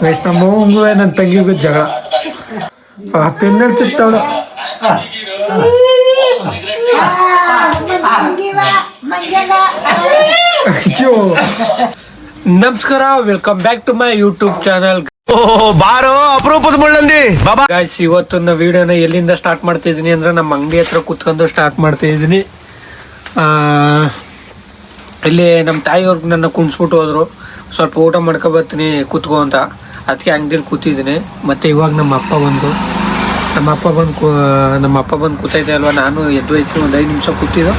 ನಮ್ಮಂಗೂ ನನ್ನ ತಂಗಿಗೂ ಜಗಳ ಪೆನ್ನಲ್ ಚಿತ್ತವಳು. ಅಯ್ಯೋ ನಮಸ್ಕಾರ, welcome back to my YouTube channel. ಬಾರೋ ಅಪರೂಪದ ಮುಳ್ಳಂದಿ ಬಾಬಾ. ಗಾಯ್ಸ್, ಇವತ್ತಿನ ವಿಡಿಯೋನ ಎಲ್ಲಿಂದ ಸ್ಟಾರ್ಟ್ ಮಾಡ್ತಾ ಇದೀನಿ ಅಂದ್ರೆ ನಮ್ಮ ಅಂಗಡಿ ಹತ್ರ ಕುತ್ಕೊಂಡು ಸ್ಟಾರ್ಟ್ ಮಾಡ್ತಾ ಇದೀನಿ. ಇಲ್ಲಿ ನಮ್ಮ ತಾಯಿಯವ್ರಿಗೆ ನನ್ನ ಕುಣಿಸ್ಬಿಟ್ಟು ಹೋದ್ರು, ಸ್ವಲ್ಪ ಊಟ ಮಾಡ್ಕೊಬರ್ತೀನಿ ಕೂತ್ಕೋ ಅಂತ. ಅದಕ್ಕೆ ಅಂಗಡಿಲಿ ಕೂತಿದ್ದೀನಿ. ಮತ್ತು ಇವಾಗ ನಮ್ಮ ಅಪ್ಪ ಬಂದು ಕೂತೈತೆ ಅಲ್ವಾ, ನಾನು ಎದ್ದು ಹೋಯ್ತೀನಿ. ಒಂದು 5 ನಿಮಿಷ ಕೂತಿದ್ದು.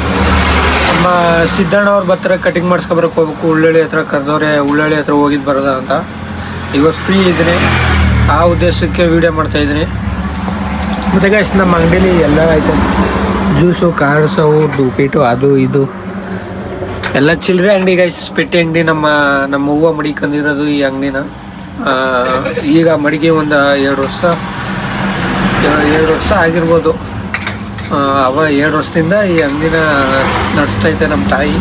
ನಮ್ಮ ಸಿದ್ದಣ್ಣ ಅವ್ರು ಬರ್ತಾರೆ, ಕಟಿಂಗ್ ಮಾಡಿಸ್ಕೊಬರಕ್ಕೆ ಹೋಗ್ಬೇಕು. ಉಳ್ಳಳ್ಳಿ ಹತ್ರ ಕರೆದವ್ರೆ, ಉಳ್ಳಳ್ಳಿ ಹತ್ರ ಹೋಗಿದ್ದು ಬರೋದ ಅಂತ. ಇವಾಗ ಫ್ರೀ ಇದ್ದೀನಿ, ಆ ಉದ್ದೇಶಕ್ಕೆ ವೀಡಿಯೋ ಮಾಡ್ತಾಯಿದ್ದೀನಿ. ಮತ್ತು ಗಾಯ್ಸ್, ನಮ್ಮ ಅಂಗಡೀಲಿ ಎಲ್ಲ ಐಟಮ್, ಜ್ಯೂಸು, ಕಾರ್ಸವು, ಉಪ್ಪಿಟ್ಟು, ಅದು ಇದು ಎಲ್ಲ ಚಿಲ್ಲರೆ ಅಂಗಡಿ ಗಾಯ್ಸ್. ಪೆಟ್ಟಿ ಅಂಗಡಿ. ನಮ್ಮ ಹೂವು ಮಡಿಕೊಂಡಿರೋದು ಈ ಅಂಗಡಿನ. ಈಗ ಮಡಿಗೆ ಒಂದು 2 ವರ್ಷ ಆಗಿರ್ಬೋದು. ಅವ 2 ವರ್ಷದಿಂದ ಈ ಅಂಗಡಿನ ನಡೆಸ್ತೈತೆ ನಮ್ಮ ತಾಯಿ.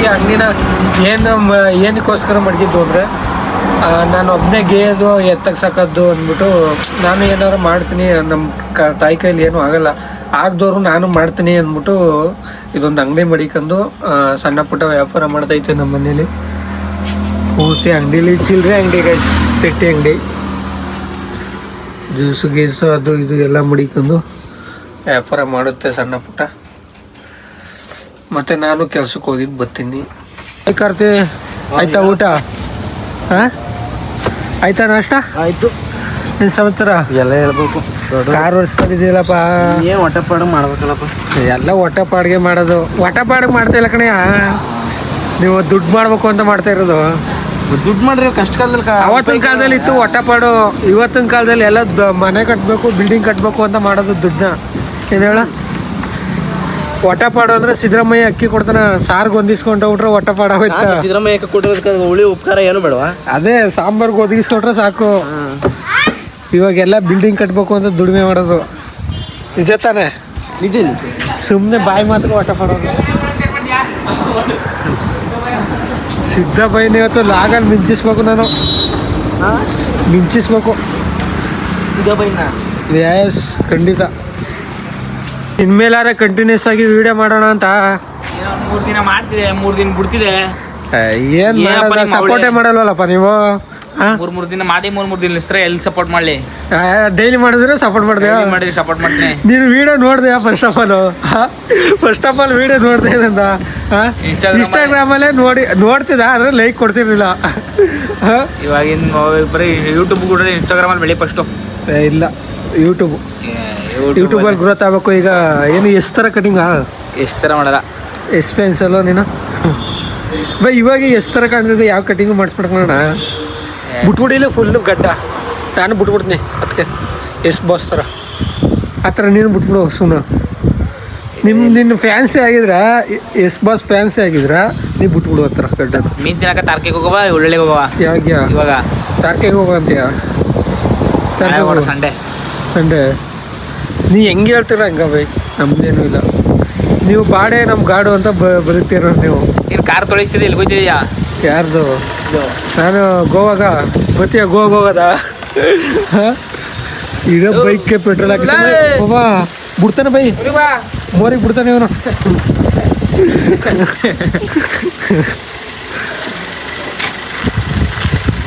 ಈ ಅಂಗಡಿನ ಏನಕ್ಕೋಸ್ಕರ ಮಡಗಿದ್ದು ಅಂದರೆ, ನಾನು ಒಬ್ಬನೇ ಗೇದು ಎತ್ತಕ್ಕೆ ಸಾಕದ್ದು ಅಂದ್ಬಿಟ್ಟು, ನಾನು ಏನಾದ್ರು ಮಾಡ್ತೀನಿ, ನಮ್ಮ ತಾಯಿ ಕೈಲಿ ಏನೂ ಆಗಲ್ಲ, ಆಗದವ್ರು ನಾನು ಮಾಡ್ತೀನಿ ಅಂದ್ಬಿಟ್ಟು ಇದೊಂದು ಅಂಗಡಿ ಮಡಿಕೊಂಡು ಸಣ್ಣ ಪುಟ್ಟ ವ್ಯಾಪಾರ ಮಾಡ್ತೈತೆ ನಮ್ಮ ಮನೇಲಿ. ಪೂರ್ತಿ ಅಂಗಡೀಲಿ ಚಿಲ್ಲರೆ ಅಂಗಡಿ ಗೈಸ್, ಪೆಟ್ಟಿ ಅಂಗಡಿ, ಜ್ಯೂಸು ಗೀಸು ಅದು ಇದು ಎಲ್ಲ ಮಡಿಕೊಂಡು ವ್ಯಾಪಾರ ಮಾಡುತ್ತೆ ಸಣ್ಣ ಪುಟ್ಟ. ಮತ್ತು ನಾನು ಕೆಲ್ಸಕ್ಕೆ ಹೋಗಿದ್ದು ಬರ್ತೀನಿ. ಕಾರ್ತಿ ಆಯ್ತಾ ಊಟ? ಹಾಂ ಆಯ್ತಾ ನಾಷ್ಟ? ಆಯಿತು. ಏನು ಸಮಾಚಾರ? ಎಲ್ಲ ಹೇಳ್ಬೇಕು. ಕಾರ್ ಓಡಿಸ್ತಿದ್ದೀಯಲ್ಲಪ್ಪ, ಏನು ಹೊಟ್ಟೆಪಾಡು ಮಾಡ್ಬೇಕಲ್ಲಪ್ಪ. ಎಲ್ಲ ಹೊಟ್ಟೆಪಾಡಿಗೆ ಮಾಡೋದು. ಹೊಟ್ಟೆಪಾಡಿಗೆ ಮಾಡ್ತಾ ಇಲ್ಲ ಕಣೆ, ನೀವು ದುಡ್ಡು ಮಾಡಬೇಕು ಅಂತ ಮಾಡ್ತಾ ಇರೋದು. ದುಡ್ಡು ಮಾಡ್ರಿ ಕಷ್ಟ ಕಾಲದಲ್ಲಿ. ಅವತ್ತಿನ ಕಾಲದಲ್ಲಿ ಇತ್ತು ಹೊಟ್ಟೆಪಾಡು, ಇವತ್ತಿನ ಕಾಲದಲ್ಲಿ ಎಲ್ಲ ಮನೆ ಕಟ್ಟಬೇಕು, ಬಿಲ್ಡಿಂಗ್ ಕಟ್ಟಬೇಕು ಅಂತ ಮಾಡೋದು ದುಡ್ಡನ್ನ. ಏನು ಹೇಳ? ಹೊಟ್ಟೆಪಾಡು ಅಂದರೆ ಸಿದ್ದರಾಮಯ್ಯ ಅಕ್ಕಿ ಕೊಡ್ತಾನೆ, ಸಾರ್ಗೆ ಹೊಂದಿಸ್ಕೊಂಡು ಹೋಗ್ಬಿಟ್ರೆ ಹೊಟ್ಟೆಪಾಡು ಆಗೋಯ್ತಾ? ಸಿದ್ದರಾಮಯ್ಯಕ್ಕೆ ಕೊಟ್ಟಿರೋದಕ್ಕೆ ಹುಳಿ ಉಪಕಾರ ಏನು ಬೇಡವಾ? ಅದೇ ಸಾಂಬಾರ್ಗೆ ಒದಗಿಸ್ಕೊಟ್ರೆ ಸಾಕು. ಇವಾಗೆಲ್ಲ ಬಿಲ್ಡಿಂಗ್ ಕಟ್ಟಬೇಕು ಅಂತ ದುಡಿಮೆ ಮಾಡೋದು. ನಿಜ ತಾನೆ? ನಿಜ. ಸುಮ್ಮನೆ ಬಾಯಿ ಮಾತ್ರ ಹೊಟ್ಟೆಪಾಡೋದು. ಸಿದ್ದಪ್ಪಯ್ಯನ ಇವತ್ತು ಲಾಗಲ್ಲಿ ಮಿಂಚಿಸ್ಬೇಕು, ನಾನು ಮಿಂಚಿಸ್ಬೇಕು. ಎಸ್, ಖಂಡಿತ. ಇನ್ಮೇಲಾರೆ ಕಂಟಿನ್ಯೂಸ್ ಆಗಿ ವಿಡಿಯೋ ಮಾಡೋಣ ಅಂತ. 3 ದಿನ ಮಾಡ್ತಿದೆ, 3 ದಿನ ಬಿಡ್ತಿದೆ. ಏನು ಮಾಡೋದು, ಸಪೋರ್ಟೇ ಮಾಡಲ್ವಲ್ಲಪ್ಪ ನೀವು. 3 ದಿನ ಮಾಡಿ 3 ದಿನ ಹೆಸರು ಎಲ್ಲಿ ಸಪೋರ್ಟ್ ಮಾಡಲಿ? ಡೈಲಿ ಮಾಡಿದ್ರೆ ಸಪೋರ್ಟ್ ಮಾಡಿದೆ. ಸಪೋರ್ಟ್ ಮಾಡ್ತೀನಿ. ನೀನು ವಿಡಿಯೋ ನೋಡಿದೆ ಫಸ್ಟ್ ಆಫ್ ಆಲ್ ವಿಡಿಯೋ ನೋಡ್ದೆ ಅಂತ ಇನ್ಸ್ಟಾಗ್ರಾಮಲ್ಲೇ ನೋಡ್ತಿದ್ದ, ಆದರೆ ಲೈಕ್ ಕೊಡ್ತಿರ್ಲಿಲ್ಲ. ಇವಾಗಿನ ಬರೀ ಯೂಟ್ಯೂಬ್ ಕೂಡ ಇನ್ಸ್ಟಾಗ್ರಾಮಲ್ಲಿ ಬೆಳಿ ಫಸ್ಟು. ಇಲ್ಲ, ಯೂಟ್ಯೂಬಲ್ಲಿ ಗ್ರೋತ್ ಆಗಬೇಕು. ಈಗ ಏನು ಎಷ್ಟು ಥರ ಕಟಿಂಗಾ? ಎಷ್ಟು ಥರ ಮಾಡಲ್ಲ, ಎಷ್ಟು ಫ್ಯಾನ್ಸ್ ಅಲ್ವ ನೀನು ಬೈ. ಇವಾಗ ಎಷ್ಟು ಥರ ಕಾಣ್ತಿದ್ದೆ, ಯಾವ ಕಟಿಂಗು ಮಾಡಿಸ್ಬಿಡ್ಕೋಣ. ಬಿಟ್ಬಿಡಿಲ್ಲ ಫುಲ್ಲು ಗಡ್ಡ. ನಾನು ಬಿಟ್ಬಿಡ್ತೀನಿ ಅದಕ್ಕೆ. ಎಷ್ಟು ಬಾಸ್ ಥರ ಆ ಥರ ನೀನು ಬಿಟ್ಬಿಡು ಸುಮ್ಮನೆ. ನಿನ್ನ ಫ್ಯಾನ್ಸಿ ಆಗಿದ್ರ, ಎಷ್ಟು ಬಾಸ್ ಫ್ಯಾನ್ಸಿ ಆಗಿದ್ರ, ನೀವು ಬಿಟ್ಬಿಡು ಆ ಥರ ಗಡ್ಡ. ಮೀನು ತಿನ್ನಕ ತಾರ್ಕೆಗೆ ಹೋಗವ, ಉಳ್ಳಳ್ಳಿಗೆ ಹೋಗವ. ಇವಾಗ ತಾರ್ಕೆಗೆ ಹೋಗೋ ಅಂತೀಯ? ಸಂಡೇ ನೀ ಹೆಂಗೆ ಹೇಳ್ತೀರ ಹಂಗ ಬೈ, ನಮ್ದೇನೂ ಇಲ್ಲ. ನೀವು ಬಾಡೆ ನಮ್ಮ ಗಾಡು ಅಂತ ಬರೀತೀರ ನೀವು. ನೀನು ಕಾರ್ ತೊಳಿಸ್ತಿದ್ದೆ, ಇಲ್ಲಿ ಹೋಯ್ತಿದೀಯಾ? ಯಾರ್ದು? ನಾನು ಗೋವಾಗ ಬರ್ತೀಯ, ಗೋವಾಗ ಹೋಗೋದ? ಇಡೋ ಬೈಕ್ಗೆ ಪೆಟ್ರೋಲ್ ಹಾಕಿ ಬಾಬಾ ಬಿಡ್ತಾನೆ ಬೈ, ಮೋರಿಗೆ ಬಿಡ್ತಾನೆ ಇವನು.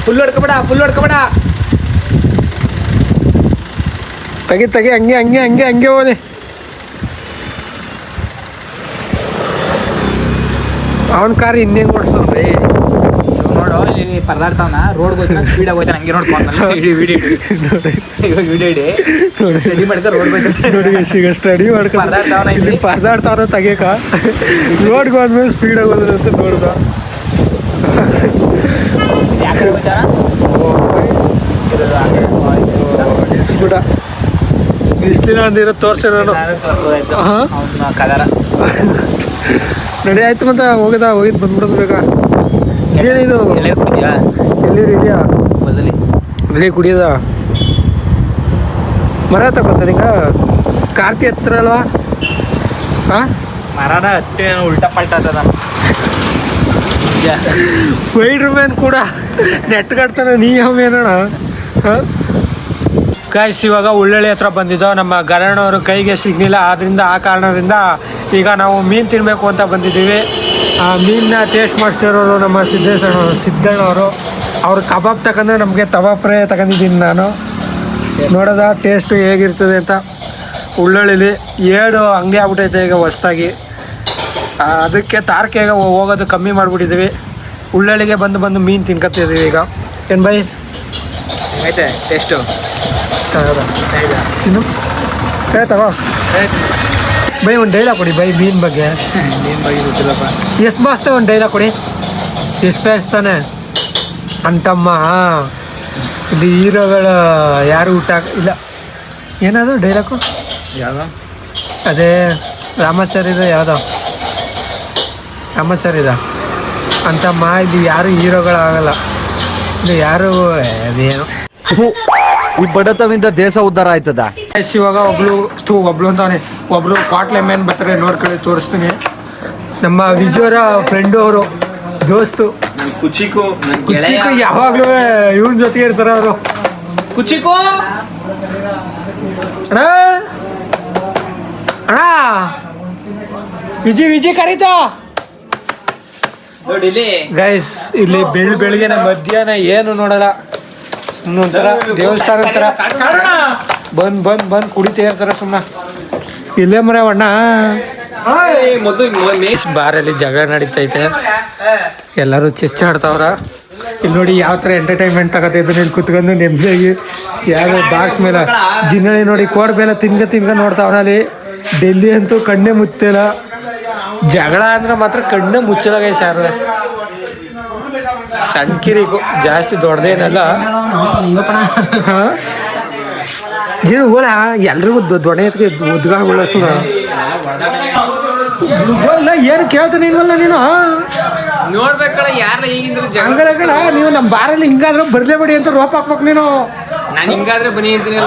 ಫುಲ್ ಹೊಡ್ಕೊಬೇಡ. ತೆಗಿ ಹಂಗೆ ಹೋದೆ. ಅವನ ಕಾರ್ ಇನ್ನೇನು ಓಡಿಸ್ತಾನೆ ಬೈ. ನೋಡು, ಇಲ್ಲಿ ಪರದಾಡ್ತಾವನ, ರೋಡ್ ಹೋಗ್ತಾನೆ, ಸ್ಪೀಡಾಗಿ ಹೋಗ್ತಾನೆ, ಹಂಗೆ ನೋಡ್ಕೊಂಡು ವಿಡಿಯೋ ರೆಡಿ ಮಾಡ್ಕೊ. ರೋಡ್ ನೋಡಿ ಸ್ಟಡಿ ಮಾಡ್ಕೊಂಡು ಇಲ್ಲಿ ಪರದಾಡ್ತಾವ ತೆಗಿಯಕ. ರೋಡ್ಗೆ ಹೋದ್ಮೇಲೆ ಸ್ಪೀಡಾಗಿ ಹೋದ್ರೆ ಅಂತ ನೋಡ್ದ. ಇಸ್ಬಿಡ ಇಷ್ಟು ದಿನ ಅಂದಿರೋ ತೋರ್ಸೆ ನಾನು. ನಡಿ ಆಯ್ತು, ಮತ್ತೆ ಹೋಗಿದ್ದು ಬಂದ್ಬಿಡೋದು ಬೇಕಾ? ಏನಿದು ಎಲ್ಲಿದೆಯಾ ಬೆಳೆ ಕುಡಿಯೋದ? ಮರ ತಗೊಂತ ನಿಂಗ ಕಾರ್ತಿ ಹತ್ರ ಅಲ್ವಾ? ಮರನ ಹತ್ತಿ ಉಲ್ಟಾ ಪಲ್ಟ ಸ್ಪೈಡರ್ ಮ್ಯಾನ್ ಕೂಡ ನೆಟ್ ಕಟ್ತಾನೆ ನೀ ಅವೇನೋಣ. ಗಾಯ್ಸ್ ಇವಾಗ ಉಳ್ಳಳ್ಳಿ ಹತ್ರ ಬಂದಿದ್ದೋ, ನಮ್ಮ ಗರಣವರು ಕೈಗೆ ಸಿಗ್ಲಿಲ್ಲ, ಆದ್ರಿಂದ ಆ ಕಾರಣದಿಂದ ಈಗ ನಾವು ಮೀನು ತಿನ್ನಬೇಕು ಅಂತ ಬಂದಿದ್ದೀವಿ. ಆ ಮೀನನ್ನ ಟೇಸ್ಟ್ ಮಾಡಿಸಿರೋರು ನಮ್ಮ ಸಿದ್ದಣ್ಣವರು. ಅವ್ರು ಕಬಾಬ್ ತಗೊಂಡ್ರೆ ನಮಗೆ ತವಾ ಫ್ರೈ ತಗೊಂಡಿದ್ದೀನಿ ನಾನು. ನೋಡೋದ ಟೇಸ್ಟು ಹೇಗಿರ್ತದೆ ಅಂತ. ಉಳ್ಳಳ್ಳಿಲಿ 7 ಅಂಗಡಿ ಆಗ್ಬಿಟ್ಟೈತೆ ಈಗ ಹೊಸ್ದಾಗಿ. ಅದಕ್ಕೆ ತಾರಕೆಗೆ ಹೋಗೋದು ಕಮ್ಮಿ ಮಾಡಿಬಿಟ್ಟಿದ್ದೀವಿ. ಉಳ್ಳಳ್ಳಿಗೆ ಬಂದು ಮೀನು ತಿನ್ಕೊತಿದ್ದೀವಿ ಈಗ. ಏನು ಬೈ ಐತೆ ಟೇಸ್ಟು ತಿನ್ನು ತಗೋ ಬೈ. ಒಂದು ಡೈಲಾಗ್ ಕೊಡಿ ಬೈ ಮೀನು ಬಗ್ಗೆ. ಮೀನು ಬಗ್ಗೆ ಗೊತ್ತಿಲ್ಲಪ್ಪ. ಎಷ್ಟು ಮಾಸ್ತೆ ಒಂದು ಡೈಲಾಗ್ ಕೊಡಿ. ಎಷ್ಟು ತಾನೆ ಅಂತಮ್ಮ ಇಲ್ಲಿ ಹೀರೋಗಳ ಯಾರು ಊಟ ಇಲ್ಲ. ಏನದು ಡೈಲಾಗು? ಯಾವುದು? ಅದೇ ರಾಮಾಚಾರ್ಯದ ಯಾವುದೋ ರಾಮಾಚಾರ್ಯದ ಅಂತಮ್ಮ ಇಲ್ಲಿ ಯಾರು ಹೀರೋಗಳಾಗಲ್ಲ. ಇಲ್ಲಿ ಯಾರು ಅದೇನು ಈ ಬಡತವಿಂದ ದೇಶ ಉದ್ಧಾರ ಆಯ್ತದ. ಇವಾಗ ಒಬ್ಳು ಅಂತಾನೆ ಒಬ್ರು ಕ್ವಾಟ್ಲೆ ಮೇನ್ ಬರ್ತಾರೆ, ನೋಡ್ಕೊಳ್ಳಿ ತೋರಿಸ್ತೀನಿ. ನಮ್ಮ ವಿಜಯವರ ಫ್ರೆಂಡು ಅವರು ದೋಸ್ತು ಕುಚಿಕು ಯಾವಾಗ್ಲೂ ಇವನ್ ಜೊತೆಗೆ ಇರ್ತಾರ ಅವರು. ಕುಚಿಕು ಅಣ್ಣ ಅಣ್ಣ ವಿಜಿ ಕರೀತಾ ನೋಡಿ ಇಲ್ಲಿ ಗೈಸ್. ಇಲ್ಲಿ ಬೆಳಿಗ್ಗೆ ಮಧ್ಯಾಹ್ನ ಏನು ನೋಡಲ್ಲ, ಒಂಥರ ದೇವಸ್ಥಾನ ಥರ ಬಂದ್ ಕುಡಿತಾ ಇರ್ತಾರ ಸುಮ್ಮನೆ. ಇಲ್ಲೇ ಮರ ಅಣ್ಣ ಬಾರಲ್ಲಿ ಜಗಳ ನಡೀತೈತೆ, ಎಲ್ಲರೂ ಚೆಚ್ಚಾಡ್ತಾವ್ರ. ಇಲ್ಲಿ ನೋಡಿ ಯಾವ ಥರ ಎಂಟರ್ಟೈನ್ಮೆಂಟ್ ತಗೋತಿದ್ರು. ಇಲ್ಲಿ ಕುತ್ಕೊಂಡು ನೆಮ್ಮದಿಯಾಗಿ ಯಾವ ಬಾಕ್ಸ್ ಮೇಲೆ ಜಿನ್ನಳಿ ನೋಡಿ ಕೋಡ್ ಮೇಲೆ ತಿನ್ಕ ನೋಡ್ತಾವ್ರ. ಅಲ್ಲಿ ಡೆಲ್ಲಿ ಅಂತೂ ಕಣ್ಣೇ ಮುಚ್ತಿಲ್ಲ. ಜಗಳ ಅಂದ್ರೆ ಮಾತ್ರ ಕಣ್ಣೇ ಮುಚ್ಚದಾಗ ಸಾರ. ಸಣ್ಣ ಕಿರಿಕು ಜಾಸ್ತಿ ದೊಡ್ಡದೇನಲ್ಲ. ಹಾಂ ಜೀನು ಹೋಲ ಎಲ್ರಿಗೂ ದೊಡ್ಡ ಎತ್ಗೆ ಒದ್ಗಾಳ ಸುಡ ಏನು ಕೇಳ್ತಾನೆ ಇಲ್ವಲ್ಲ ನೀನು. ನೋಡ್ಬೇಕಲ್ಲ ಯಾರ ಈಗಿಂದ್ರು ಹಂಗಾರ ಕಣ ನೀವು ನಮ್ಮ ಬಾರಲ್ಲಿ ಹಿಂಗಾದ್ರೂ ಬರ್ಲೇಬೇಡಿ ಅಂತ ರೋಪ್ ಹಾಕ್ಬೇಕು ನೀನು. ನಾನು ಹಿಂಗಾದ್ರೆ ಬನ್ನಿ ಅಂತೀನಿ.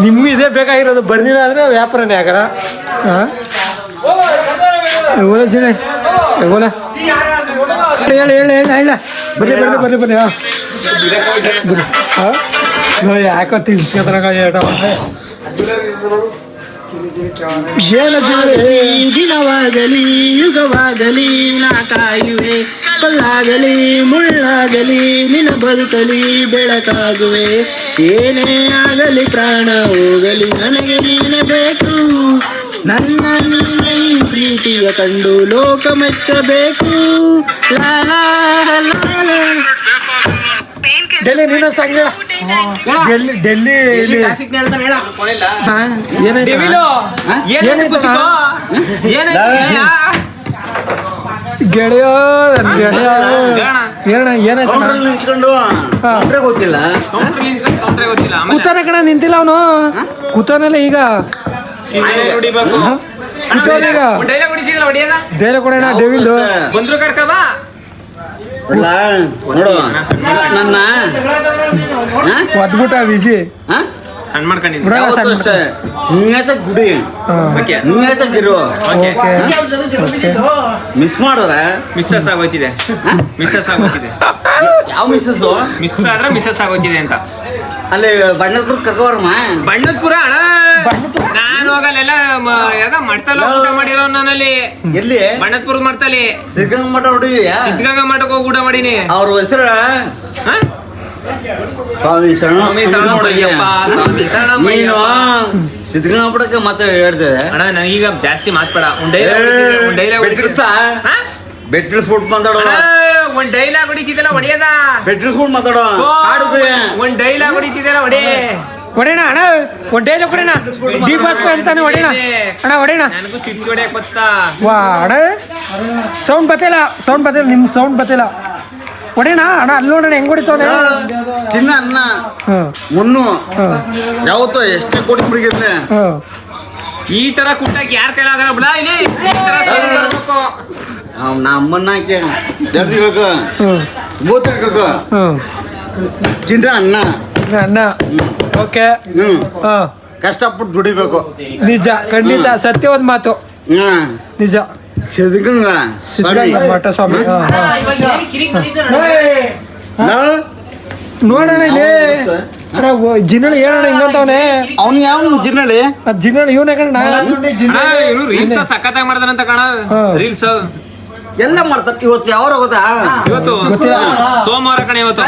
ನಿಮ್ಗೂ ಇದೇ ಬೇಕಾಗಿರೋದು. ಬರ್ಲಿಲ್ಲ ಅಂದ್ರೆ ವ್ಯಾಪಾರನೇ ಆಗಲ್ಲ. ಹಾಂ ಓಲ ಜೀಣ ಓಲ ಹೇಳ ಬರ್ರಿ ಹಾಂ ಹಾಂ ಯಾಕೋ ತಿನ್ಸ್ಕೊತಾರ ದಿನವಾಗಲಿ ಯುಗವಾಗಲಿ ನಾ ಕಾಯುವೆ, ಕಲ್ಲಾಗಲಿ ಮುಳ್ಳಾಗಲಿ ನಿನ್ನ ಬದುಕಲಿ ಬೆಳಕಾಗುವೆ. ಏನೇ ಆಗಲಿ ಪ್ರಾಣ ಹೋಗಲಿ ನನಗೆ ನೀನೆ ಬೇಕು, ನನ್ನ ನೀನೆ ಈ ಪ್ರೀತಿಯ ಕಂಡು ಲೋಕ ಮೆಚ್ಚಬೇಕು. ಲಾಲಾ ಡೆಲ್ಲಿ ನೀನು ಸಂಘ ಡೆಲ್ಲಿ ಗೆಳೆಯ ಗೊತ್ತಿಲ್ಲ ಕೂತಾನ ಕಣ ನಿಂತಿಲ್ಲ ಅವನು. ಕೂತಾನಲ್ಲ ಈಗ ಡೈಲಾಗ್ ಕೊಡೋಣ. ಡೆವಿಲ್ ಬಂದ್ರು ಕರ್ಕಬ ನೋಡು ನನ್ನ ಒದ್ಬಿಟ್ಟ ವಿಜಿ ಸಣ್ಣ ಮಾಡ್ಕೊಂಡಿದ್ದೆ ಗುಡಿ ನೀಗಿರು ಮಿಸ್ ಮಾಡಿದ್ರೆ ಮಿಸ್ಸಸ್ ಆಗೋಯ್ತಿದೆ. ಯಾವ ಮಿಸ್ ಆದ್ರೆ ಮಿಸ್ಸಸ್ ಆಗೋಯ್ತಿದೆ ಅಂತ. ಅಲ್ಲಿ ಬಣ್ಣದಪುರ ಕರ್ಕೋರಮ್ಮ. ಬಣ್ಣದಪುರ ಅಣ್ಣ ನಾನು ಹೋಗಲ್ಲೆಲ್ಲ ಮಠದಲ್ಲಿ ಊಟ ಮಾಡಿರೋ ನಾನಲ್ಲಿ. ಎಲ್ಲಿ? ಬಣ್ಣದಪುರದ ಮಠದಲ್ಲಿ ಸಿದ್ಧಗಂಗಾ ಮಠ ನೋಡಿದ್ಯಾ? ಸಿದ್ಧಗಂಗಾ ಮಠಕ್ಕೆ ಹೋಗಿ ಊಟ ಮಾಡೀನಿ. ಅವ್ರ ಹೆಸರು ಸ್ವಾಮಿ ಸಿದ್ಧಗಂಗಾ ಮಠಕ್ಕೆ ಮತ್ತೆ ಹೇಳ್ತೇವೆ ಅಣ್ಣ. ನನಗೀಗ ಜಾಸ್ತಿ ಮಾತಾಡ ಬೆಟ್ ಇಳಿಸ್ಬಿಟ್ಟು ಮಾತಾಡೋ. ಒಂದ್ ಡೈಲಾಗ್ ಹೊಡಿತಿದ್ದಲ್ಲ ಹೊಡೆಯದ. ಬೆಟ್ ಇಳಿಸ್ಬಿಟ್ಟು ಮಾತಾಡೋ. ಒಂದ್ ಡೈಲಾಗ್ ಹೊಡಿತಿದ್ದಲ್ಲ ಹೊಡೆಯೋಣ ಅಣ್ಣ. ಒಂದ್ ಡೈಲಾಗ್ ಹೊಡೆಯೋಣ. ಡೀಪ್ ಅಂತಾನೆ ಹೊಡೆಯೋಣ ಅಣ್ಣ. ಹೊಡೆಯೋಣ. ನನಗೂ ಚಿಟ್ಕಿ ಹೊಡೆಯಕ್ ಗೊತ್ತಾ. ವಾ ಅಣ್ಣ ಸೌಂಡ್ ಬತ್ತಿಲ್ಲ. ನಿಮ್ ಸೌಂಡ್ ಬತ್ತಿಲ್ಲ. ಹೊಡೆಯೋಣ ಅಣ್ಣ. ಅಲ್ಲಿ ನೋಡೋಣ ಹೆಂಗ್ ಹೊಡಿತಾವನೆ. ಚಿನ್ನ ಅನ್ನ ಮುನ್ನು ಯಾವತ್ತೋ ಎಷ್ಟೇ ಕೋಟಿ ಹುಡುಗಿರ್ಲಿ ಈ ತರ ಕುಟ್ಟಕ್ಕೆ ಯಾರ ಕೈಲಾಗಲ್ಲ ಬಿಡ. ಇಲ್ಲಿ ಈ ತರ sound ಬರ್ಬೇಕು. ನಮ್ಮನ್ನ ಜರ್ದಿಬೇಕು ಬೋತಿರ್ಬೇಕು. ಚಿನ್ನ ಅನ್ನ ಓಕೆ. ಕಷ್ಟಪಟ್ಟು ದುಡಿಬೇಕು. ನಿಜ ಖಂಡಿತ ಸತ್ಯವಾದ ಮಾತು. ನಿಜ ಸಿದ್ಧಗಂಗ ಸ್ವಾಮಿ ಮಠ ಸ್ವಾಮಿ ನೋಡೋಣ ಇಲ್ಲಿ ಜಿನ್ನಳಿ ಹೇಳೋಣ ಹಿಂಗಂತವನೆ ಅವ್ನು ಯಾವ ಜಿನ್ನಳಿ ಜಿನ್ನಳಿ ಇವನೇ ಕಣ್ಣ ಇವ್ರು ರೀಲ್ಸ್ ಸಖತ್ತಾಗಿ ಮಾಡ್ತಾರಂತ ಕಣ ರೀಲ್ಸ್ ಎಲ್ಲ ಮಾಡ್ತಾರೆ ಇವತ್ತು ಯಾವಾಗ ಗೊತ್ತಾ ಇವತ್ತು ಸೋಮವಾರ ಕಣ ಇವತ್ತು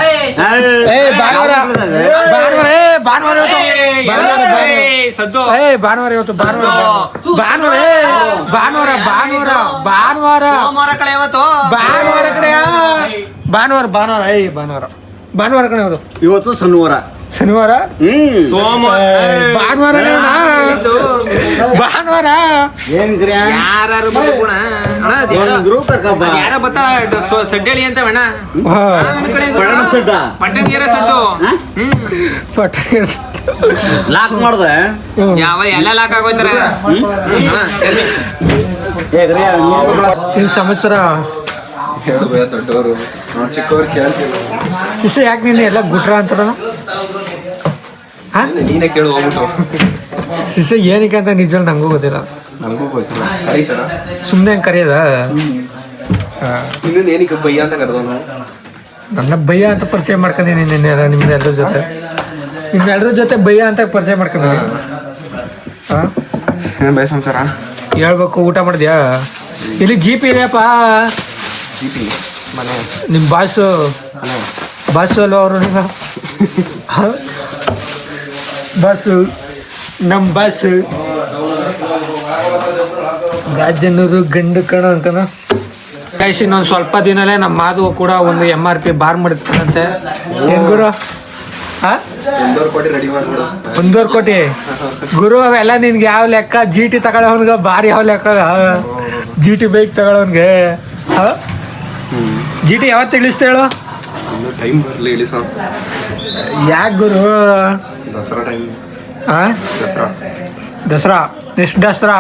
ಭಾನುವಾರ ಸದ್ದು ಭಾನುವಾರ ಇವತ್ತು ಭಾನುವಾರ ಸೋಮವಾರ ಕಣ ಇವತ್ತು ಭಾನುವಾರ ಕಡೆ ಭಾನುವಾರ ಕಡೆ ಇವತ್ತು ಇವತ್ತು ಶನಿವಾರ ಸೋಮವಾರ ಭಾನುವಾರ ಭಾನುವಾರ ಏನ್ ಯಾರು ಗ್ರೂಪ್ ಕರ್ಕಪ್ಪ ಯಾರ ಬತ್ತಾ ಸಡ್ಡೇಳಿ ಅಂತ ಅಣ್ಣ ಪಟ್ಟಣಗೆರೆ ಸಡ್ಡು ಲಾಕ್ ಮಾಡ್ದೆ ಯಾವ ಎಲ್ಲ ಲಾಕ್ ಆಗೋಯ್ತಾರೆ ಈ ಸಂವತ್ಸರ ದೊಡ್ಡವರು ಚಿಕ್ಕವ್ರು ಕೇಳ್ತೀವಿ ಶಿಷ್ಯ ಯಾಕೆ ನೀನು ಎಲ್ಲ ಗುಟ್ರ ಅಂತಾರ ನೀನೇ ಕೇಳು ಹೋಗ್ಬಿಟ್ಟು ಶಿಷ್ಯ ಏನಕ್ಕೆ ಅಂತ ನಿಜ ನಂಗೂ ಗೊತ್ತಿಲ್ಲ ನಮಗೂ ಗೊತ್ತಿಲ್ಲ ಕರೀತಾರ ಸುಮ್ಮನೆ ಹಂಗೆ ಕರೆಯೋದ ಇನ್ನೊಂದು ಏನಕ್ಕೆ ಬಯ್ಯ ಅಂತ ಕರೆದವನು ನನ್ನ ಭಯ್ಯ ಅಂತ ಪರಿಚಯ ಮಾಡ್ಕೊಂಡಿನಿ ನಿನ್ನೆಲ್ಲ ನಿಮ್ಮೆಲ್ಲರ ಜೊತೆ ನಿಮ್ಮೆಲ್ಲರ ಜೊತೆ ಭಯ್ಯ ಅಂತ ಪರಿಚಯ ಮಾಡ್ಕೊಂಡಿನಿ ಹಾಂ ಏನು ಬಯ ಸಂಸಾರ ಹೇಳ್ಬೇಕು ಊಟ ಮಾಡಿದ್ಯಾ ಇಲ್ಲಿ ಜೀಪ್ ಇದೆಯಪ್ಪ ಮನೆ ನಿಮ್ಮ ಬಾಸು ಅಲ್ವ ಅವರು ನೀವು ಬಸ್ಸು ನಮ್ಮ ಬಸ್ ಗಾಜನೂರು ಗಂಡು ಕಣ ಅಂಕನ ಗೈಸ್ ಇನ್ನೊಂದು ಸ್ವಲ್ಪ ದಿನಲೇ ನಮ್ಮ ಮಾಧು ಕೂಡ ಒಂದು MRP ಬಾರ್ ಮಾಡಿರ್ತಾನಂತೆ ಏನ್ ಗುರು ಕೋಟಿ ರೆಡಿ ಮಾಡ್ಬಿಡು 1.5 ಕೋಟಿ ಗುರು ಅವೆಲ್ಲ ನಿನ್ಗೆ ಯಾವ ಲೆಕ್ಕ GT ತಗೊಳ್ಳೋನ್ಗೆ ಬಾರಿ ಯಾವ ಲೆಕ್ಕ GT ಬೈಕ್ ತಗೊಳ್ಳೋನ್ಗೆ GT ಯಾವತ್ತು ಇಳಿಸ್ತಾ ಹೇಳು ಇನ್ನೂ ಟೈಮ್ ಬರಲಿ ಇಳಿಸ ಯಾಕೆ ಗುರು ದಸರಾ ಟೈಮ್ ದಸರಾ ನೆಕ್ಸ್ಟ್ ದಸರಾ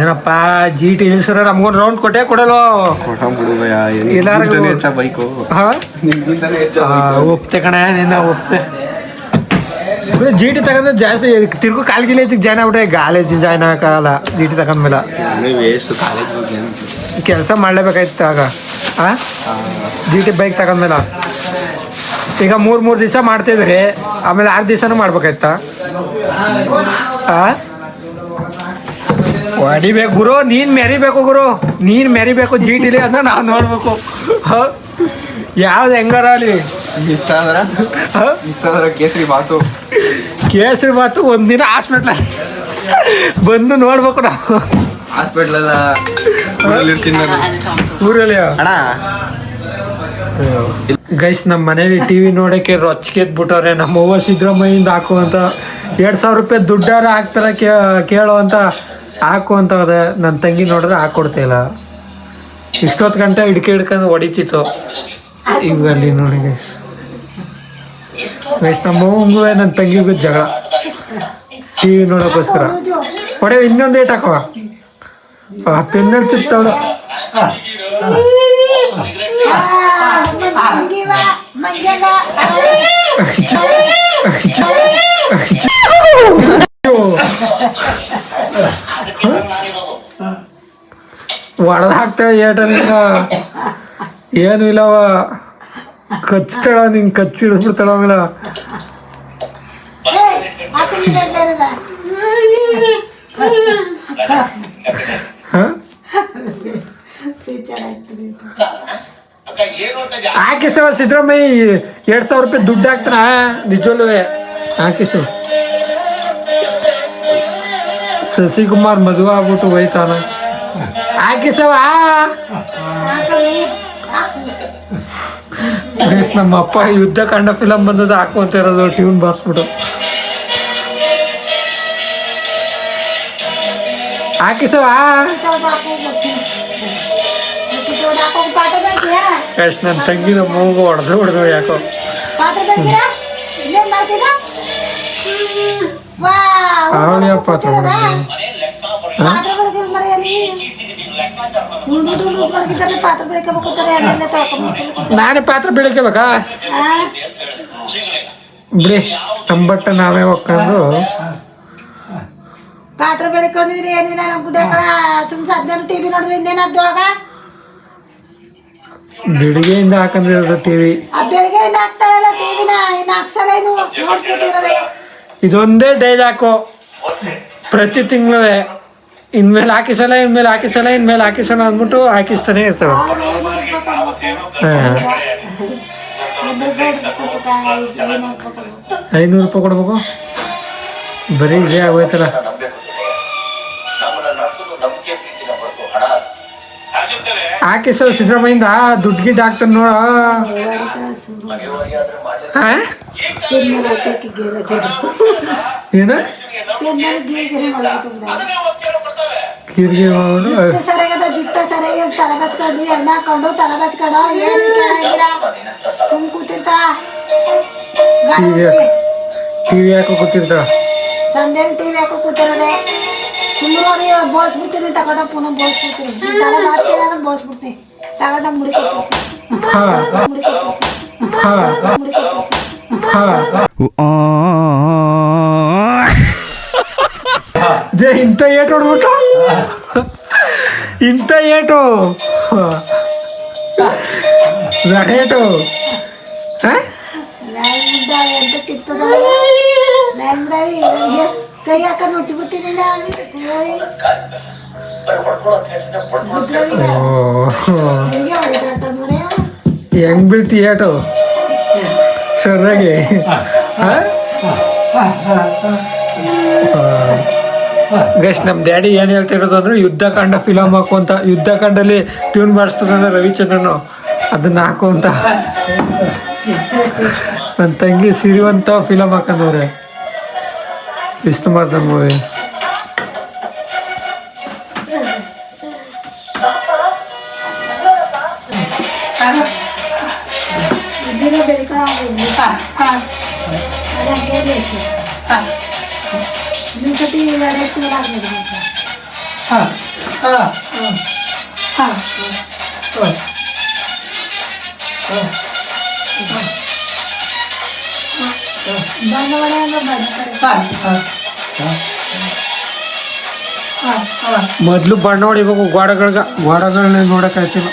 ಏನಪ್ಪ GT ಇಳಿಸ್ರ ನಮ್ಗೊಂದು ರೌಂಡ್ ಕೊಟ್ಟೆ ಕೊಡಲ್ವ ಕೊಟ್ಟ ಬಿಡುವಯ್ಯ ಎಲ್ಲಾರ್ಗೂ ಹೆಚ್ಚ ಬೈಕು ಹಾಂ ನಿಮ್ಗಿಂತಾನೆ ಹೆಚ್ಚ ಒಪ್ತೆ ಕಣೆ ನಿನ್ನ ಒಪ್ತೆ GT ತಗೊಂಡ್ರೆ ಜಾಸ್ತಿ ತಿರ್ಗು ಕಾಲ್ಗಿಲೆ ಜಾಯ್ನ್ ಆಗ್ಬಿಟ್ಟೆ ಕಾಲೇಜ್ ಜಾಯ್ನ್ ಆಗೋಕ್ಕಾಗಲ್ಲ GT ತಗೊಂಡ್ಮೇಲೆ ವೇಸ್ಟ್ ಕಾಲೇಜ್ ಬಗ್ಗೆ ಕೆಲಸ ಮಾಡಲೇಬೇಕಾಯ್ತು ಆಗ ಹಾಂ GT ಬೈಕ್ ತಗೊಂಡ್ಮೇಲೆ ಈಗ 3 ದಿವಸ ಮಾಡ್ತಿದ್ರಿ ಆಮೇಲೆ 6 ದಿವಸನೂ ಮಾಡ್ಬೇಕಾಯ್ತಾ ಹಾಂ ಹೊಡಿಬೇಕು ಗುರು ನೀನು ಮೆರಿಬೇಕು ಗುರು ನೀನು ಮೆರಿಬೇಕು GTಲಿ ಅದನ್ನ ನಾವು ನೋಡ್ಬೇಕು ಹಾಂ ಯಾವ್ದು ಹೆಂಗಾರ ಅಲ್ಲಿ ಮಿಸ್ ಆದ್ರ ಕೇಸರಿ ಕೇಸರಿ ಮಾತು ಒಂದಿನ ಹಾಸ್ಪಿಟ್ಲ ಬಂದು ನೋಡ್ಬೇಕು ನಾವು ಹಾಸ್ಪಿಟ್ಲೆಲ್ಲ ಇರ್ತೀನಿ ನಾನು ಊರಲ್ಲಿ ಅಣ್ಣ ಗೈಸ್ ನಮ್ಮ ಮನೇಲಿ TV ನೋಡೋಕ್ಕೆ ರೊಚ್ಚಿಗೆ ಎದ್ಬಿಟ್ಟವ್ರೆ ನಮ್ಮ ಅವ್ವ ಸಿದ್ದರಾಮಯ್ಯಿಂದ ಹಾಕು ಅಂತ 2,000 ರೂಪಾಯಿ ದುಡ್ಡಾರ ಹಾಕ್ತಾರ ಕೇಳೋ ಅಂತ ಹಾಕು ಅಂತ ಅದೇ ನನ್ನ ತಂಗಿ ನೋಡಿದ್ರೆ ಹಾಕ್ಕೊಡ್ತಿಲ್ಲ ಇಷ್ಟೊತ್ತು ಗಂಟೆ ಹಿಡ್ಕೊಂಡು ಹೊಡಿತಿತ್ತು ಈಗ ಅಲ್ಲಿ ನೋಡಿ ಗೈಸ್ ನಮ್ಮ ಅವ್ವಂಗೂ ನನ್ನ ತಂಗಿಗೂ ಜಗಳ TV ನೋಡೋಕ್ಕೋಸ್ಕರ ಹೊಡೆ ಇನ್ನೊಂದು ಏಟ್ ಹಾಕವ ಪೆನ್ನಲ್ಲಿ ಚಿತ್ತವಳು ಒಡೆದು ಹಾಕ್ತಾಳೆ ಏಟನಿಂದ ಏನು ಇಲ್ಲವ ಕಚ್ತಾಳ ನಿಂಗೆ ಕಚ್ಚಿ ಹಿಡಿದ್ಬಿಡ್ತಾಳ ಆಮೇಲೆ ಹಾಕಿಸವ ಸಿದ್ದರಾಮಯ್ಯ 2,000 ರೂಪಾಯಿ ದುಡ್ಡು ಹಾಕ್ತಾನ ನಿಜವಲ್ಲೂ ಹಾಕಿಸು ಶಶಿಕುಮಾರ್ ಮದುವೆ ಆಗ್ಬಿಟ್ಟು ಹೋಯ್ತಾನ ಹಾಕಿಸವ ನಮ್ಮ ಅಪ್ಪ ಯುದ್ಧ ಕಂಡ ಫಿಲಮ್ ಬಂದದ ಹಾಕುವಂತ ಇರೋದು ಟ್ಯೂನ್ ಬಾರಿಸ್ಬಿಟ್ಟು ಹಾಕಿಸವ ಎಷ್ಟು ನನ್ನ ತಂಗಿ ನಮ್ಮ ಮೂಗು ಹೊಡೆದು ಯಾಕೋ ಅವಳಿಯ ಪಾತ್ರ ನಾನೇ ಪಾತ್ರ ಬೆಳಿಕಬೇಕಾ ಬಿಡಿ ತಂಬಟ್ಟ ನಾವೇ ಒಕ್ಕೊಂಡು ಪಾತ್ರ ಬೆಳ್ಕೊಂಡಿದ್ರೆ ಏನಿಲ್ಲ ನಮ್ಮ ಗುಡ್ಡೆ ಕಳ ಸುಮ್ ಸದ್ನ ಟಿವಿ ನೋಡಿದ್ರೆ ಇನ್ನೇನು ಅದ್ರೊಳಗ ಬೆಳಿಗ್ಗೆಯಿಂದ ಹಾಕಂದಿರೋದು ಟಿವಿ. ಆ ಬೆಳಿಗ್ಗೆಯಿಂದ ಹಾಕ್ತಾರಲ್ಲ ಟಿವಿನ ಇನ್ನು ಹಾಕ್ಸಲ್ಲ ಏನು ನೋಡ್ಬಿಟ್ಟಿರೋದೆ. ಇದೊಂದೇ ಡೈಲಾಕು ಪ್ರತಿ ತಿಂಗಳು ಇನ್ಮೇಲೆ ಹಾಕಿಸಲ್ಲ ಇನ್ಮೇಲೆ ಹಾಕಿಸಲ್ಲ ಅಂದ್ಬಿಟ್ಟು ಹಾಕಿಸ್ತಾನೆ ಇರ್ತಾವೆ. ₹500 ಕೊಡ್ಬೇಕು. ಬರೀ ಇದೇ ಆಗೋಯ್ತಲ್ಲ. ಹಾಕಿಸೋ ಸಿದ್ದರಾಮಯ್ಯಿಂದ ದುಡ್ಡು ಗಿಡ್ಡು ಹಾಕ್ತಾನೆ ನೋಡ. ಏನ ಕಿರ್ಗಿ ಮಾಡ್ಬಿಟ್ಟು ಸರಿಯಾಗದ ಜುಟ್ಟ ಸರಿಯಾಗಿ ತಲೆ ಬಚ್ಕೊಂಡು ಎಣ್ಣ ಹಾಕೊಂಡು ತಲೆ ಬಚ್ಕೊಂಡು ಏನ್ ಕೇಳಂಗಿಲ್ಲ ಸುಮ್ ಕೂತಿರ್ತಾ ಟಿವಿ ಹಾಕೋ ಕೂತಿರ್ತಾವ. ಸಂದೇಲಿ ಟಿವಿ ಹಾಕೋ ಕೂತಿರೋದೆ ಸುಮ್ಮನೆ ಬೋಳ್ಸ್ಬಿಡ್ತೀನಿ ತಗೊಂಡ ಪುನಃ ಬೋಳ್ಸ್ಬಿಡ್ತೀನಿ ತಲೆ ಮಾಡ್ತೀನಿ ಬೋಳ್ಸ್ಬಿಡ್ತೀನಿ ತಗೊಂಡ ಮುಡಿ ಇಂಥ ಏಟು ಹೊಡ್ಬಿಟ್ಟು ಇಂಥ ಏಟು ಏಟು ಎಂತ ಕಿತ್ತದ ಕೈ ಹಾಕ ನುಚ್ಚಿಬಿಟ್ಟಿನಿ ಹೆಂಗ್ ಬೀಳ್ತಿ ಏಟು ಸರಿಯಾಗಿ. ಗೈಸ್ ನಮ್ಮ ಡ್ಯಾಡಿ ಏನು ಹೇಳ್ತಿರೋದು ಅಂದ್ರೆ ಯುದ್ಧಕಾಂಡ ಫಿಲಮ್ ಹಾಕು ಅಂತ. ಯುದ್ಧಕಾಂಡಲ್ಲಿ ಟ್ಯೂನ್ ಮಾಡಿಸ್ತದಂದ್ರೆ ರವಿಚಂದ್ರನು ಅದನ್ನ ಹಾಕು ಅಂತ. ನನ್ನ ತಂಗಿ ಸಿರಿವಂತ ಫಿಲಮ್ ಹಾಕಂದವ್ರೆ ವಿಷ್ಣುವರ್ಧನ್ ಮೂವಿ. ಇನ್ನೊಂದ್ಸತಿ ಬಣ್ಣವಡೆ ಅಂದ್ರೆ ಮೊದಲು ಬಣ್ಣ ಹೊಡಿಬೇಕು ಗೋಡೆಗಳನ್ನ ನೋಡಕ್ಕಾಯ್ತಿಲ್ಲ.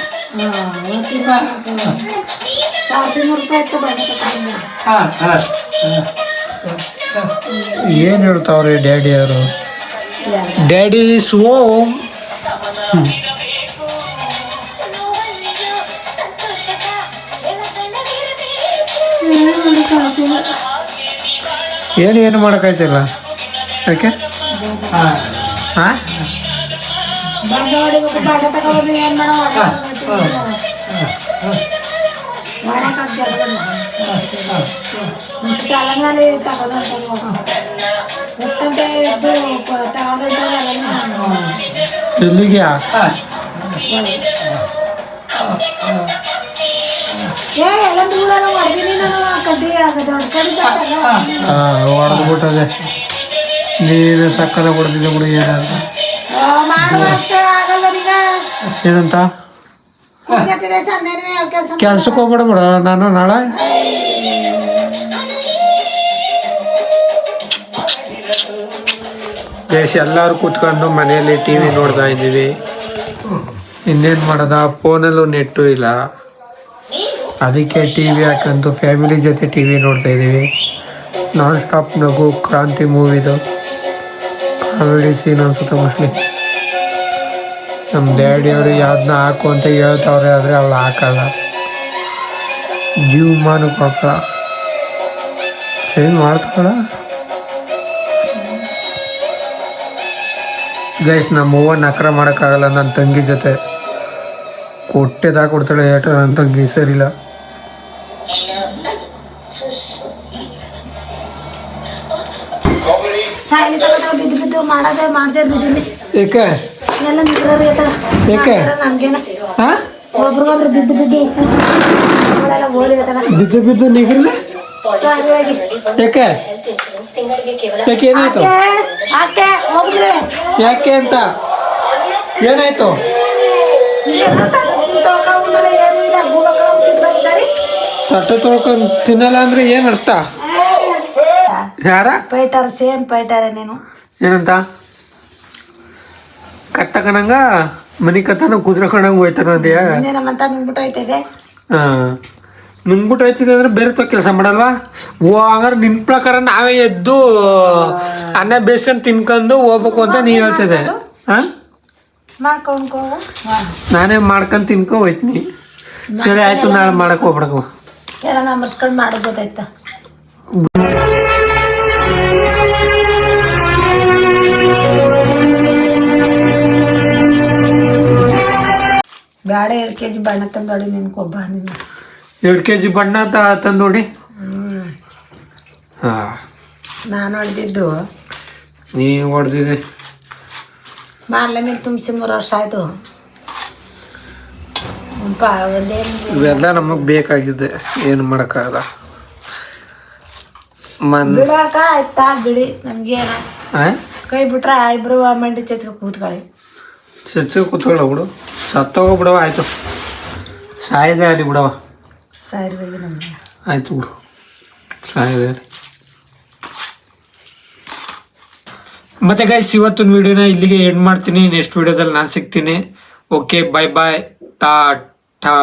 ₹300 ಇತ್ತು ಬಣ್ಣ. ಏನು ಹೇಳ್ತಾವ್ರಿ ಡ್ಯಾಡಿ ಅವರು? ಡ್ಯಾಡಿ ಸೋಮ್ ಏನು ಮಾಡೋಕ್ಕಾಯ್ತಿಲ್ಲ. ಯಾಕೆ ಬಣ್ಣ ಹೊಡಿಬೇಕು ಬಣ್ಣ ತಗೊಬೋದು ಏನ್ ಮಾಡೋ ತಲೆಮಾರಿ ತಗೊಂಡು ಎದ್ದು ತಗೊಂಡು ಎಲ್ಲಿಗೆ ಎಲ್ಲ ದೂಡೆಲ್ಲ ಹೊಡೆದಿನಿ ನಾನು ಕಡ್ಡಿ ದೊಡ್ಡ ಕಡ್ಡಿ ಹೊಡೆದ್ಬಿಟ್ಟದೆ. ನೀರು ಸಕ್ಕದ ಹೊಡೆದಿದ್ದೆ ಬಿಡಿ. ಏನಾದ್ರು ಆಗಲ್ವ ನಿಗ ಏನಂತ ಕೆಲ್ಸಕ್ಕೆ ಹೋಗ್ಬೇಡ ಬಿಡ. ನಾನು ನಾಳೆ ಎಲ್ಲರೂ ಕೂತ್ಕೊಂಡು ಮನೆಯಲ್ಲಿ ಟಿವಿ ನೋಡ್ತಾ ಇದ್ದೀವಿ. ಇನ್ನೇನು ಮಾಡೋದ, ಫೋನಲ್ಲೂ ನೆಟ್ಟು ಇಲ್ಲ. ಅದಕ್ಕೆ ಟಿವಿ ಹಾಕಂತು ಫ್ಯಾಮಿಲಿ ಜೊತೆ ಟಿವಿ ನೋಡ್ತಾ ಇದ್ದೀವಿ. ನಾನ್ ಸ್ಟಾಪ್ ನಗು ಕ್ರಾಂತಿ ಮೂವಿದು ಕಾಮಿಡಿ ಸೀನ್ ಅನ್ಸುತ್ತೆ ಮೋಸ್ಟ್ಲಿ. ನಮ್ಮ ಡ್ಯಾಡಿ ಅವರು ಯಾವ್ದನ್ನ ಹಾಕು ಅಂತ ಹೇಳ್ತಾವ್ರೆ, ಆದರೆ ಅವಳು ಹಾಕಲ್ಲ. ಜೀವಮಾನಕ್ಕೆ ಹಾಕಲ್ಲ. ಏನು ಮಾಡ್ತಾಳ ಗೈಸ್. ನಮ್ಮ ಅವ್ವ ನಕರ ಮಾಡೋಕ್ಕಾಗಲ್ಲ. ನನ್ನ ತಂಗಿ ಜೊತೆ ಕೊಟ್ಟೆದಾಗ ಕೊಡ್ತಾಳೆ ಏಟ. ನನ್ನ ತಂಗಿ ಸರಿಲ್ಲ. ಸಾಯಿಲಿ ತಗೋತಾವ ಬಿದ್ದು ಬಿದ್ದು ಮಾಡದೆ ಬಿದ್ದೀನಿ ಏಕೆ ಎಲ್ಲ ನಿಂತ್ರೆ ಏಕೆ ನಮ್ಗೇನ ಹಾಂ ಒಬ್ರಿಗೊಬ್ರು ಬಿದ್ದು ಬಿದ್ದು ಬಿದ್ದು ಬಿದ್ದು ನಿಗಿಲ್ಲ. ಯಾಕೆ ಯಾಕೆ ಏನಾಯ್ತು? ಯಾಕೆ ಅಂತ ಏನಾಯ್ತು? ತಟ್ಟೆ ತೊಳ್ಕೊಂಡು ತಿನ್ನಲ್ಲ ಅಂದ್ರೆ ಏನ್ ಅರ್ಥ? ಯಾರ ಪೈಟಾರ ಸೇಮ್ ಪೈಟಾರ ನೀನು ಏನಂತ? ಕಟ್ಟಕಣಂಗ ಮನಿ ಕತ್ತನ ಕುದುರೆ ಕಣಂಗ ಹೋಯ್ತಾನ ಅಂದ್ಯಾ ಇನ್ನೇನಮ್ಮಂತ ನುಂಗ್ಬಿಟ್ಟು ಹೋಯ್ತದೆ. ಹಾ ನುಂಗ್ಬಿಟ್ಟು ಹೋಯ್ತಿದೆ ಅಂದ್ರೆ ಬೇರೆ ತ ಕೆಲಸ ಮಾಡಲ್ವಾ? ಓ ಹಂಗಾರೆ ನಿನ್ ಪ್ರಕಾರ ನಾವೇ ಎದ್ದು ಅನ್ನ ಬೇಯಿಸ್ಕೊಂಡು ತಿನ್ಕೊಂಡು ಹೋಗ್ಬೇಕು ಅಂತ ನೀವ್ ಹೇಳ್ತಿದೆ. ಹಾ ಮಾಡ್ಕೊಂಡ್ಕೋ. ನಾನೇ ಮಾಡ್ಕೊಂಡು ತಿನ್ಕೊ ಹೋಯ್ತೀನಿ. ಸರಿ ಆಯ್ತು, ನಾಳೆ ಮಾಡಕ್ ಹೋಗ್ಬಿಡಕ. ಎಲ್ಲ ನಂಬರ್ಸ್ಕೊಂಡು ಮಾಡೋದು ಗೊತ್ತಾಯ್ತಾ? ಬ್ಯಾಡ 2 kg ಬಣ್ಣ ತಂದೋಡಿ ನಿನ್ಕೊಬ್ಬ ನಿನ್ನ 2 kg ಬಣ್ಣ ತಂದು ನೋಡಿ. ಹಾ ನಾನು ಹೊಡೆದಿದ್ದು ನೀ ಹೊಡೆದಿದೆ. ಮಾರ್ಲೆ ಮೇಲೆ ತುಂಬಿಸಿ 3 ವರ್ಷ ಆಯ್ತು. ಒಂದೇನು ಇವೆಲ್ಲ ನಮಗ್ ಬೇಕಾಗಿದೆ, ಏನು ಮಾಡಕ್ಕಾಗಲ್ಲ. ಬಿಡಾಕ ಆಯ್ತಾ ಬಿಡಿ, ನಮ್ಗೇನ ಕೈ ಬಿಟ್ರೆ ಇಬ್ರು ಮಂಡಿ ಚಚ್ಕ ಕೂತ್ಕೊಳ್ಳಿ. ಚರ್ಚೆ ಕೂತ್ಕೊಳ್ಳ ಬಿಡು, ಸತ್ತೋಗ ಬಿಡವ. ಆಯ್ತು, ಸಾಯದೆ ಅಲ್ಲಿ ಬಿಡವ. ಸಾಯಿರ್ಬೇಕು ನಮ್ಗೆ. ಆಯ್ತು ಬಿಡು, ಸಾಯದೆ. ಮತ್ತೆ ಗೈಸ್, ಇವತ್ತಿನ ವಿಡಿಯೋನ ಇಲ್ಲಿಗೆ ಎಂಡ್ ಮಾಡ್ತೀನಿ. ನೆಕ್ಸ್ಟ್ ವಿಡಿಯೋದಲ್ಲಿ ನಾನು ಸಿಗ್ತೀನಿ. ಓಕೆ, ಬಾಯ್ ಬಾಯ್, ಟಾಟಾ.